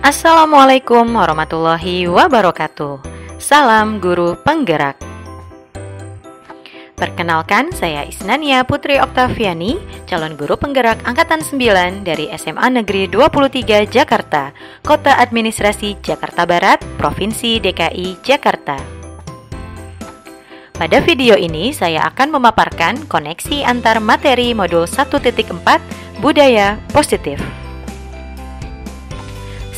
Assalamualaikum warahmatullahi wabarakatuh. Salam guru penggerak. Perkenalkan, saya Isnania Putri Oktaviani, calon guru penggerak Angkatan 9 dari SMA Negeri 23 Jakarta, Kota Administrasi Jakarta Barat, Provinsi DKI Jakarta. Pada video ini, saya akan memaparkan koneksi antar materi modul 1.4 Budaya Positif.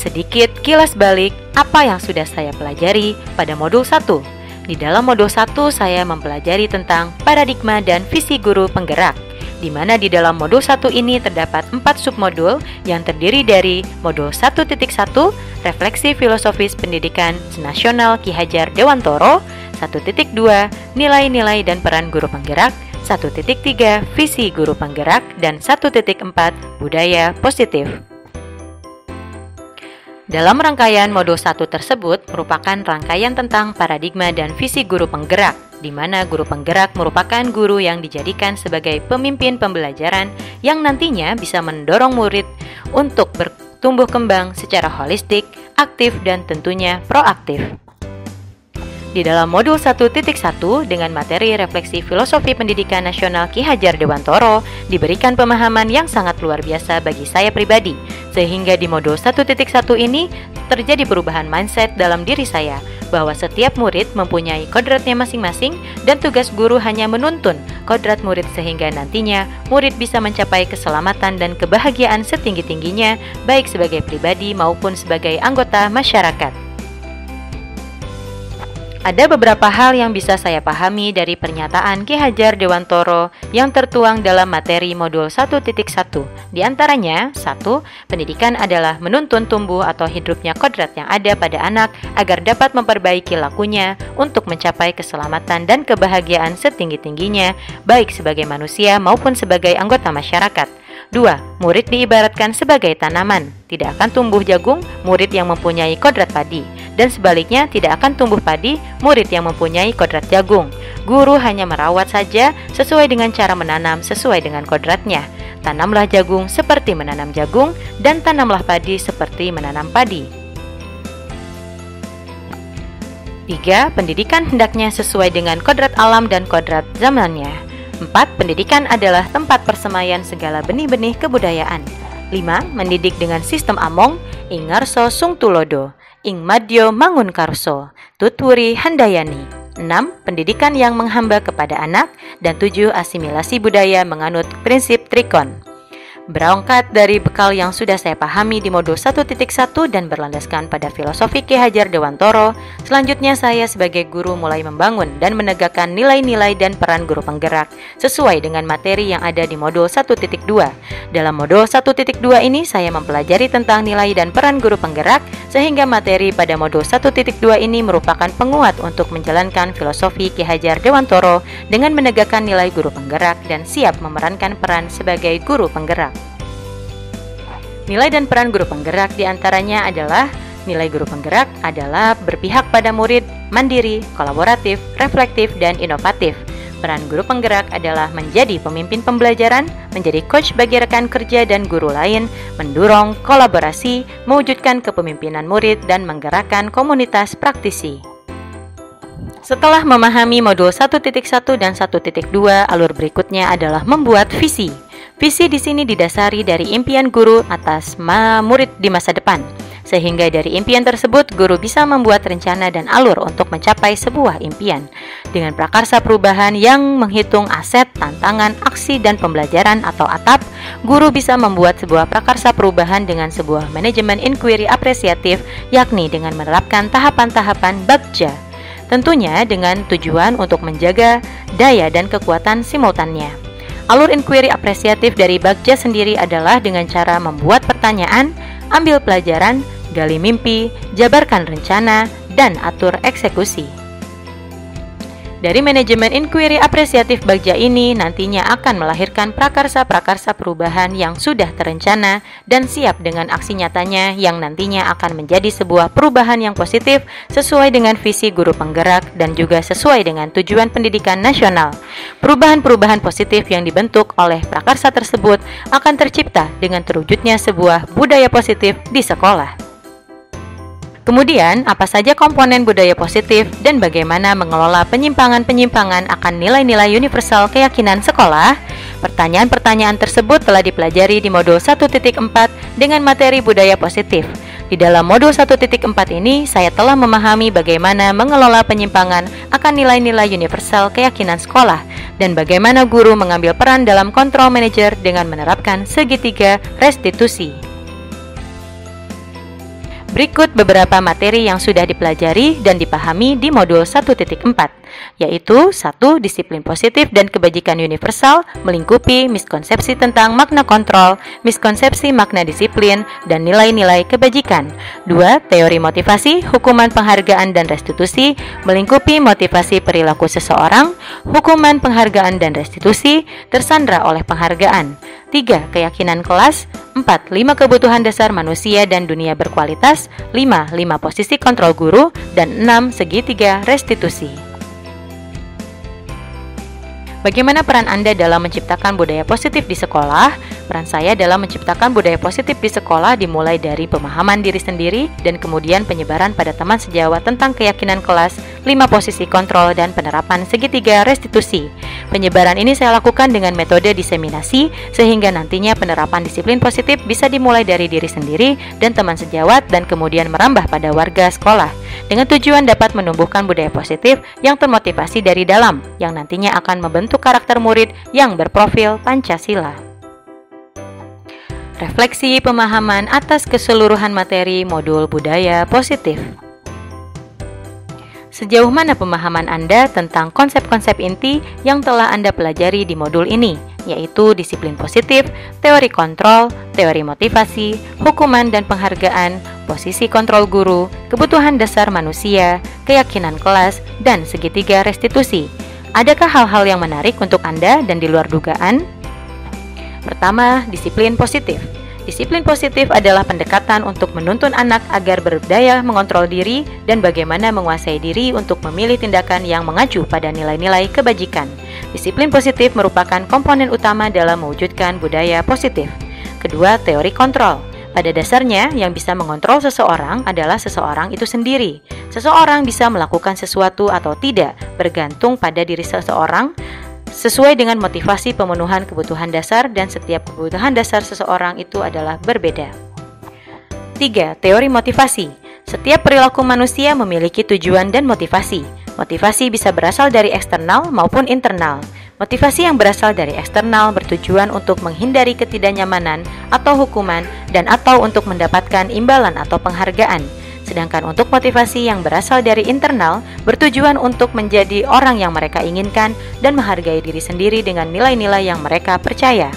Sedikit kilas balik apa yang sudah saya pelajari pada modul 1. Di dalam modul 1 saya mempelajari tentang paradigma dan visi guru penggerak, di mana di dalam modul 1 ini terdapat 4 submodul yang terdiri dari modul 1.1 Refleksi Filosofis Pendidikan Nasional Ki Hajar Dewantoro, 1.2 Nilai-nilai dan peran guru penggerak, 1.3 Visi guru penggerak, dan 1.4 Budaya Positif. Dalam rangkaian modul 1 tersebut merupakan rangkaian tentang paradigma dan visi guru penggerak, di mana guru penggerak merupakan guru yang dijadikan sebagai pemimpin pembelajaran yang nantinya bisa mendorong murid untuk bertumbuh kembang secara holistik, aktif, dan tentunya proaktif. Di dalam modul 1.1 dengan materi Refleksi Filosofi Pendidikan Nasional Ki Hajar Dewantoro diberikan pemahaman yang sangat luar biasa bagi saya pribadi, sehingga di modul 1.1 ini terjadi perubahan mindset dalam diri saya bahwa setiap murid mempunyai kodratnya masing-masing dan tugas guru hanya menuntun kodrat murid sehingga nantinya murid bisa mencapai keselamatan dan kebahagiaan setinggi-tingginya baik sebagai pribadi maupun sebagai anggota masyarakat. Ada beberapa hal yang bisa saya pahami dari pernyataan Ki Hajar Dewantoro yang tertuang dalam materi modul 1.1. Di antaranya, 1. Pendidikan adalah menuntun tumbuh atau hidupnya kodrat yang ada pada anak agar dapat memperbaiki lakunya untuk mencapai keselamatan dan kebahagiaan setinggi-tingginya, baik sebagai manusia maupun sebagai anggota masyarakat. 2. Murid diibaratkan sebagai tanaman. Tidak akan tumbuh jagung murid yang mempunyai kodrat padi, dan sebaliknya tidak akan tumbuh padi murid yang mempunyai kodrat jagung. Guru hanya merawat saja sesuai dengan cara menanam sesuai dengan kodratnya. Tanamlah jagung seperti menanam jagung, dan tanamlah padi seperti menanam padi. 3. Pendidikan hendaknya sesuai dengan kodrat alam dan kodrat zamannya. 4. Pendidikan adalah tempat persemaian segala benih-benih kebudayaan. 5. Mendidik dengan sistem among, ing ngarso sung tulodo, ing madyo mangun karso, tutwuri handayani. 6. Pendidikan yang menghamba kepada anak. Dan 7. Asimilasi budaya menganut prinsip trikon. Berangkat dari bekal yang sudah saya pahami di modul 1.1 dan berlandaskan pada filosofi Ki Hajar Dewantoro, selanjutnya saya sebagai guru mulai membangun dan menegakkan nilai-nilai dan peran guru penggerak sesuai dengan materi yang ada di modul 1.2. Dalam modul 1.2 ini saya mempelajari tentang nilai dan peran guru penggerak, sehingga materi pada modul 1.2 ini merupakan penguat untuk menjalankan filosofi Ki Hajar Dewantoro dengan menegakkan nilai guru penggerak dan siap memerankan peran sebagai guru penggerak. Nilai dan peran guru penggerak diantaranya adalah nilai guru penggerak adalah berpihak pada murid, mandiri, kolaboratif, reflektif, dan inovatif. Peran guru penggerak adalah menjadi pemimpin pembelajaran, menjadi coach bagi rekan kerja dan guru lain, mendorong kolaborasi, mewujudkan kepemimpinan murid, dan menggerakkan komunitas praktisi. Setelah memahami modul 1.1 dan 1.2, alur berikutnya adalah membuat visi. Visi di sini didasari dari impian guru atas murid di masa depan, sehingga dari impian tersebut guru bisa membuat rencana dan alur untuk mencapai sebuah impian. Dengan prakarsa perubahan yang menghitung aset, tantangan, aksi, dan pembelajaran atau ATAP, guru bisa membuat sebuah prakarsa perubahan dengan sebuah manajemen inquiry apresiatif, yakni dengan menerapkan tahapan-tahapan Bagja. Tentunya dengan tujuan untuk menjaga daya dan kekuatan simultannya. Alur inquiry apresiatif dari Bagja sendiri adalah dengan cara membuat pertanyaan, ambil pelajaran, gali mimpi, jabarkan rencana, dan atur eksekusi. Dari manajemen inquiry apresiatif Bagja ini nantinya akan melahirkan prakarsa-prakarsa perubahan yang sudah terencana dan siap dengan aksi nyatanya yang nantinya akan menjadi sebuah perubahan yang positif sesuai dengan visi guru penggerak dan juga sesuai dengan tujuan pendidikan nasional. Perubahan-perubahan positif yang dibentuk oleh prakarsa tersebut akan tercipta dengan terwujudnya sebuah budaya positif di sekolah. Kemudian, apa saja komponen budaya positif dan bagaimana mengelola penyimpangan-penyimpangan akan nilai-nilai universal keyakinan sekolah? Pertanyaan-pertanyaan tersebut telah dipelajari di modul 1.4 dengan materi budaya positif. Di dalam modul 1.4 ini, saya telah memahami bagaimana mengelola penyimpangan akan nilai-nilai universal keyakinan sekolah dan bagaimana guru mengambil peran dalam kontrol manajer dengan menerapkan segitiga restitusi. Berikut beberapa materi yang sudah dipelajari dan dipahami di modul 1.4, yaitu 1. Disiplin positif dan kebajikan universal melingkupi miskonsepsi tentang makna kontrol, miskonsepsi makna disiplin, dan nilai-nilai kebajikan. 2. Teori motivasi, hukuman penghargaan dan restitusi melingkupi motivasi perilaku seseorang, hukuman penghargaan dan restitusi, tersandra oleh penghargaan. 3. Keyakinan kelas. 4. 5 kebutuhan dasar manusia dan dunia berkualitas. 5. 5 posisi kontrol guru. Dan 6. Segitiga restitusi. Bagaimana peran Anda dalam menciptakan budaya positif di sekolah? Peran saya dalam menciptakan budaya positif di sekolah dimulai dari pemahaman diri sendiri dan kemudian penyebaran pada teman sejawat tentang keyakinan kelas, 5 posisi kontrol, dan penerapan segitiga restitusi. Penyebaran ini saya lakukan dengan metode diseminasi sehingga nantinya penerapan disiplin positif bisa dimulai dari diri sendiri dan teman sejawat dan kemudian merambah pada warga sekolah dengan tujuan dapat menumbuhkan budaya positif yang termotivasi dari dalam yang nantinya akan membentuk karakter murid yang berprofil Pancasila. Refleksi pemahaman atas keseluruhan materi modul budaya positif. Sejauh mana pemahaman Anda tentang konsep-konsep inti yang telah Anda pelajari di modul ini, yaitu disiplin positif, teori kontrol, teori motivasi, hukuman dan penghargaan, posisi kontrol guru, kebutuhan dasar manusia, keyakinan kelas, dan segitiga restitusi? Adakah hal-hal yang menarik untuk Anda dan di luar dugaan? Pertama, disiplin positif. Disiplin positif adalah pendekatan untuk menuntun anak agar berdaya mengontrol diri dan bagaimana menguasai diri untuk memilih tindakan yang mengacu pada nilai-nilai kebajikan. Disiplin positif merupakan komponen utama dalam mewujudkan budaya positif. Kedua, teori kontrol. Pada dasarnya, yang bisa mengontrol seseorang adalah seseorang itu sendiri. Seseorang bisa melakukan sesuatu atau tidak bergantung pada diri seseorang sesuai dengan motivasi pemenuhan kebutuhan dasar dan setiap kebutuhan dasar seseorang itu adalah berbeda. 3. Teori motivasi. Setiap perilaku manusia memiliki tujuan dan motivasi. Motivasi bisa berasal dari eksternal maupun internal. Motivasi yang berasal dari eksternal bertujuan untuk menghindari ketidaknyamanan atau hukuman dan atau untuk mendapatkan imbalan atau penghargaan. Sedangkan untuk motivasi yang berasal dari internal bertujuan untuk menjadi orang yang mereka inginkan dan menghargai diri sendiri dengan nilai-nilai yang mereka percaya.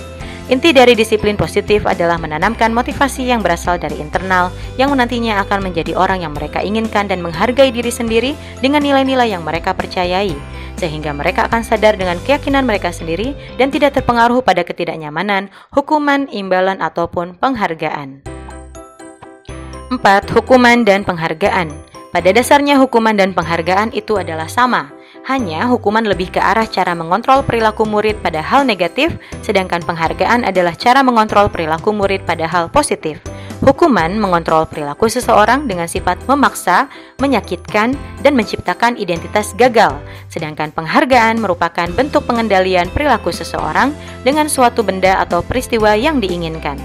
Inti dari disiplin positif adalah menanamkan motivasi yang berasal dari internal yang nantinya akan menjadi orang yang mereka inginkan dan menghargai diri sendiri dengan nilai-nilai yang mereka percayai, sehingga mereka akan sadar dengan keyakinan mereka sendiri dan tidak terpengaruh pada ketidaknyamanan, hukuman, imbalan, ataupun penghargaan. 4. Hukuman dan penghargaan. Pada dasarnya hukuman dan penghargaan itu adalah sama, hanya hukuman lebih ke arah cara mengontrol perilaku murid pada hal negatif, sedangkan penghargaan adalah cara mengontrol perilaku murid pada hal positif. Hukuman mengontrol perilaku seseorang dengan sifat memaksa, menyakitkan, dan menciptakan identitas gagal, sedangkan penghargaan merupakan bentuk pengendalian perilaku seseorang dengan suatu benda atau peristiwa yang diinginkan.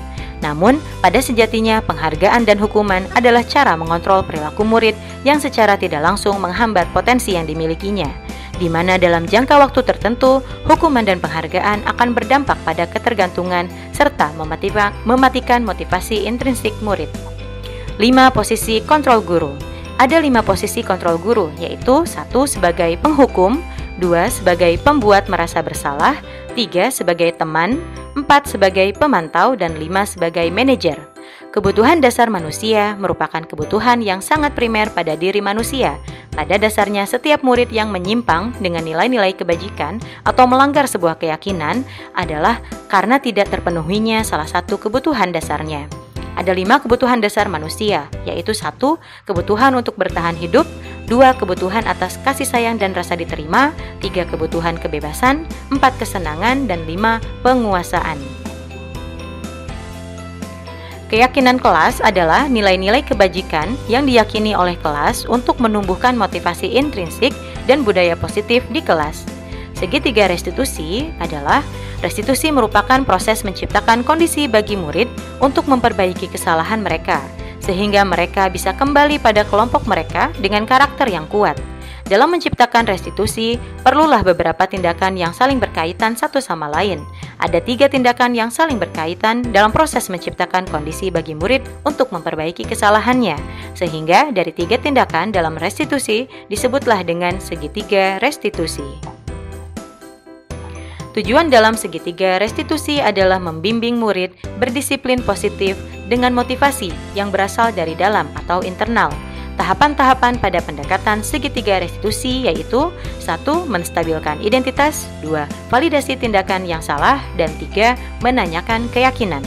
Namun, pada sejatinya penghargaan dan hukuman adalah cara mengontrol perilaku murid yang secara tidak langsung menghambat potensi yang dimilikinya, di mana dalam jangka waktu tertentu, hukuman dan penghargaan akan berdampak pada ketergantungan serta mematikan motivasi intrinsik murid. 5. Posisi kontrol guru. Ada 5 posisi kontrol guru, yaitu 1. Sebagai penghukum, 2. Sebagai pembuat merasa bersalah, 3. Sebagai teman, 4. Sebagai pemantau, dan 5. Sebagai manajer. Kebutuhan dasar manusia merupakan kebutuhan yang sangat primer pada diri manusia. Pada dasarnya, setiap murid yang menyimpang dengan nilai-nilai kebajikan atau melanggar sebuah keyakinan adalah karena tidak terpenuhinya salah satu kebutuhan dasarnya. Ada 5 kebutuhan dasar manusia, yaitu 1. Kebutuhan untuk bertahan hidup, 2. Kebutuhan atas kasih sayang dan rasa diterima, 3. Kebutuhan kebebasan, 4. Kesenangan, dan 5. Penguasaan. Keyakinan kelas adalah nilai-nilai kebajikan yang diyakini oleh kelas untuk menumbuhkan motivasi intrinsik dan budaya positif di kelas. Segitiga restitusi adalah restitusi merupakan proses menciptakan kondisi bagi murid untuk memperbaiki kesalahan mereka, sehingga mereka bisa kembali pada kelompok mereka dengan karakter yang kuat. Dalam menciptakan restitusi, perlulah beberapa tindakan yang saling berkaitan satu sama lain. Ada 3 tindakan yang saling berkaitan dalam proses menciptakan kondisi bagi murid untuk memperbaiki kesalahannya. Sehingga dari 3 tindakan dalam restitusi disebutlah dengan segitiga restitusi. Tujuan dalam segitiga restitusi adalah membimbing murid berdisiplin positif dengan motivasi yang berasal dari dalam atau internal. Tahapan-tahapan pada pendekatan segitiga restitusi yaitu 1. Menstabilkan identitas, 2. Validasi tindakan yang salah, dan 3. Menanyakan keyakinan.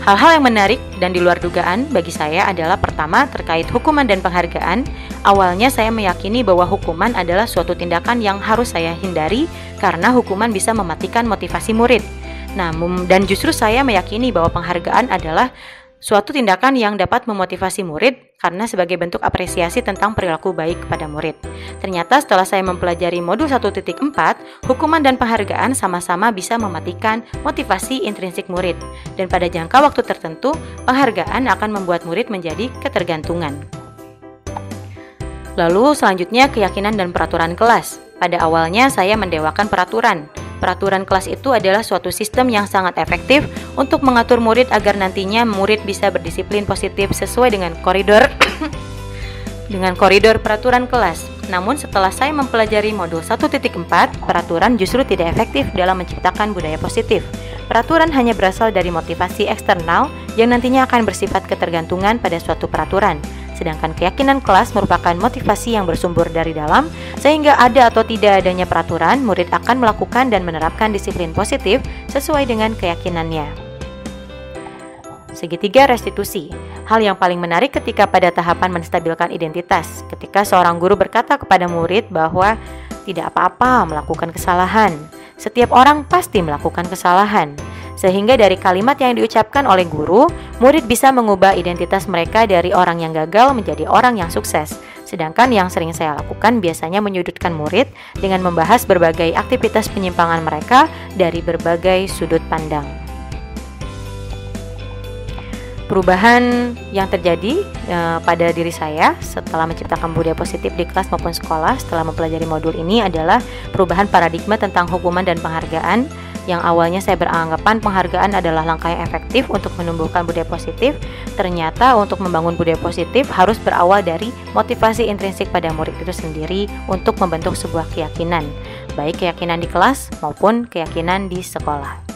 Hal-hal yang menarik dan di luar dugaan bagi saya adalah pertama terkait hukuman dan penghargaan. Awalnya saya meyakini bahwa hukuman adalah suatu tindakan yang harus saya hindari karena hukuman bisa mematikan motivasi murid. Dan justru saya meyakini bahwa penghargaan adalah suatu tindakan yang dapat memotivasi murid karena sebagai bentuk apresiasi tentang perilaku baik kepada murid. Ternyata setelah saya mempelajari modul 1.4, hukuman dan penghargaan sama-sama bisa mematikan motivasi intrinsik murid. Dan pada jangka waktu tertentu, penghargaan akan membuat murid menjadi ketergantungan. Lalu selanjutnya keyakinan dan peraturan kelas. Pada awalnya saya mendewakan peraturan. Peraturan kelas itu adalah suatu sistem yang sangat efektif untuk mengatur murid agar nantinya murid bisa berdisiplin positif sesuai dengan koridor peraturan kelas. Namun setelah saya mempelajari modul 1.4, peraturan justru tidak efektif dalam menciptakan budaya positif. Peraturan hanya berasal dari motivasi eksternal yang nantinya akan bersifat ketergantungan pada suatu peraturan. Sedangkan keyakinan kelas merupakan motivasi yang bersumber dari dalam, sehingga ada atau tidak adanya peraturan, murid akan melakukan dan menerapkan disiplin positif sesuai dengan keyakinannya. Segitiga restitusi. Hal yang paling menarik ketika pada tahapan menstabilkan identitas, ketika seorang guru berkata kepada murid bahwa tidak apa-apa melakukan kesalahan. Setiap orang pasti melakukan kesalahan. Sehingga dari kalimat yang diucapkan oleh guru, murid bisa mengubah identitas mereka dari orang yang gagal menjadi orang yang sukses. Sedangkan yang sering saya lakukan biasanya menyudutkan murid dengan membahas berbagai aktivitas penyimpangan mereka dari berbagai sudut pandang. Perubahan yang terjadi pada diri saya setelah menciptakan budaya positif di kelas maupun sekolah setelah mempelajari modul ini adalah perubahan paradigma tentang hukuman dan penghargaan. Yang awalnya saya beranggapan penghargaan adalah langkah yang efektif untuk menumbuhkan budaya positif, ternyata untuk membangun budaya positif harus berawal dari motivasi intrinsik pada murid itu sendiri untuk membentuk sebuah keyakinan, baik keyakinan di kelas maupun keyakinan di sekolah.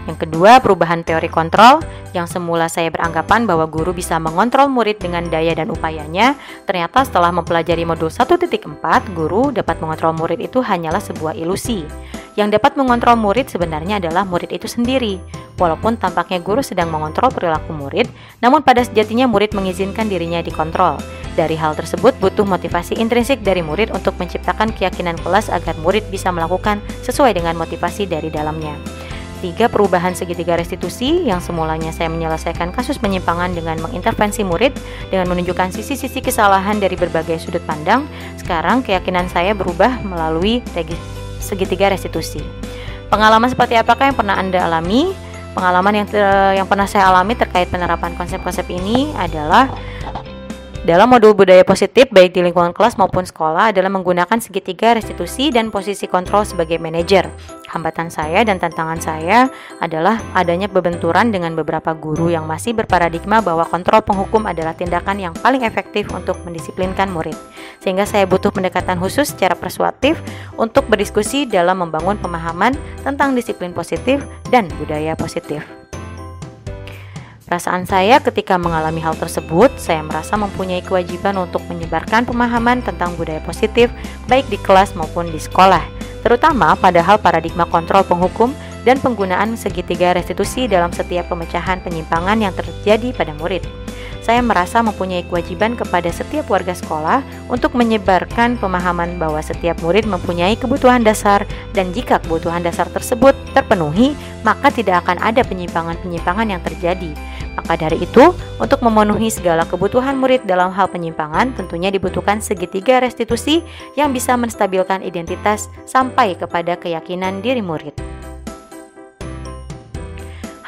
Yang kedua, perubahan teori kontrol. Yang semula saya beranggapan bahwa guru bisa mengontrol murid dengan daya dan upayanya, ternyata setelah mempelajari modul 1.4, guru dapat mengontrol murid itu hanyalah sebuah ilusi. Yang dapat mengontrol murid sebenarnya adalah murid itu sendiri. Walaupun tampaknya guru sedang mengontrol perilaku murid, namun pada sejatinya murid mengizinkan dirinya dikontrol. Dari hal tersebut butuh motivasi intrinsik dari murid untuk menciptakan keyakinan kelas agar murid bisa melakukan sesuai dengan motivasi dari dalamnya. 3. Perubahan segitiga restitusi. Yang semulanya saya menyelesaikan kasus penyimpangan dengan mengintervensi murid dengan menunjukkan sisi-sisi kesalahan dari berbagai sudut pandang. Sekarang keyakinan saya berubah melalui segitiga restitusi. Pengalaman seperti apakah yang pernah Anda alami? Pengalaman yang pernah saya alami terkait penerapan konsep-konsep ini adalah dalam modul budaya positif baik di lingkungan kelas maupun sekolah adalah menggunakan segitiga restitusi dan posisi kontrol sebagai manajer. Hambatan saya dan tantangan saya adalah adanya benturan dengan beberapa guru yang masih berparadigma bahwa kontrol penghukum adalah tindakan yang paling efektif untuk mendisiplinkan murid. Sehingga saya butuh pendekatan khusus secara persuasif untuk berdiskusi dalam membangun pemahaman tentang disiplin positif dan budaya positif. Perasaan saya ketika mengalami hal tersebut, saya merasa mempunyai kewajiban untuk menyebarkan pemahaman tentang budaya positif baik di kelas maupun di sekolah, terutama pada hal paradigma kontrol penghukum dan penggunaan segitiga restitusi dalam setiap pemecahan penyimpangan yang terjadi pada murid. saya merasa mempunyai kewajiban kepada setiap warga sekolah untuk menyebarkan pemahaman bahwa setiap murid mempunyai kebutuhan dasar, dan jika kebutuhan dasar tersebut terpenuhi, maka tidak akan ada penyimpangan-penyimpangan yang terjadi. Maka dari itu, untuk memenuhi segala kebutuhan murid dalam hal penyimpangan, tentunya dibutuhkan segitiga restitusi yang bisa menstabilkan identitas sampai kepada keyakinan diri murid.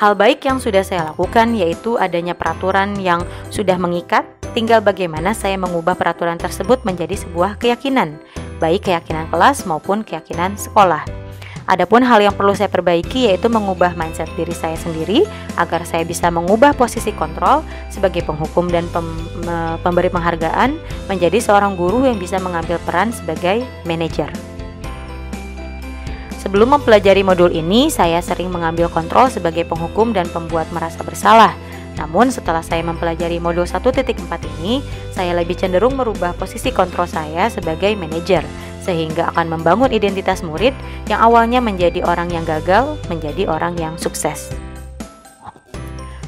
Hal baik yang sudah saya lakukan yaitu adanya peraturan yang sudah mengikat, tinggal bagaimana saya mengubah peraturan tersebut menjadi sebuah keyakinan, baik keyakinan kelas maupun keyakinan sekolah. Adapun hal yang perlu saya perbaiki yaitu mengubah mindset diri saya sendiri agar saya bisa mengubah posisi kontrol sebagai penghukum dan pemberi penghargaan menjadi seorang guru yang bisa mengambil peran sebagai manajer. Sebelum mempelajari modul ini, saya sering mengambil kontrol sebagai penghukum dan pembuat merasa bersalah. Namun setelah saya mempelajari modul 1.4 ini, saya lebih cenderung merubah posisi kontrol saya sebagai manajer, sehingga akan membangun identitas murid yang awalnya menjadi orang yang gagal menjadi orang yang sukses.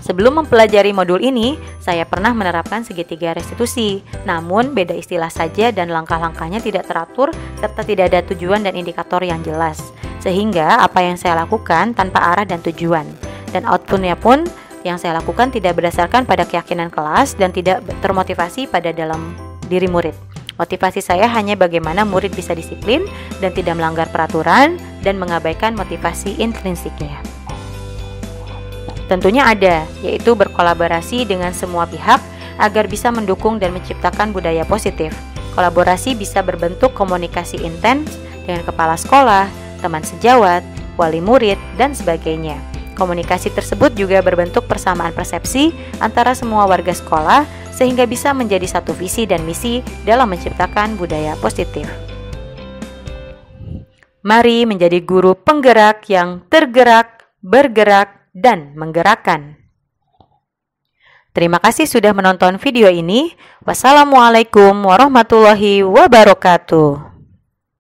Sebelum mempelajari modul ini, saya pernah menerapkan segitiga restitusi, namun beda istilah saja dan langkah-langkahnya tidak teratur serta tidak ada tujuan dan indikator yang jelas, sehingga apa yang saya lakukan tanpa arah dan tujuan, dan outputnya pun yang saya lakukan tidak berdasarkan pada keyakinan kelas dan tidak termotivasi pada dalam diri murid. Motivasi saya hanya bagaimana murid bisa disiplin dan tidak melanggar peraturan dan mengabaikan motivasi intrinsiknya. Tentunya ada, yaitu berkolaborasi dengan semua pihak agar bisa mendukung dan menciptakan budaya positif. Kolaborasi bisa berbentuk komunikasi intens dengan kepala sekolah, teman sejawat, wali murid, dan sebagainya. Komunikasi tersebut juga berbentuk persamaan persepsi antara semua warga sekolah sehingga bisa menjadi satu visi dan misi dalam menciptakan budaya positif. Mari menjadi guru penggerak yang tergerak, bergerak, dan menggerakkan. Terima kasih sudah menonton video ini. Wassalamualaikum warahmatullahi wabarakatuh.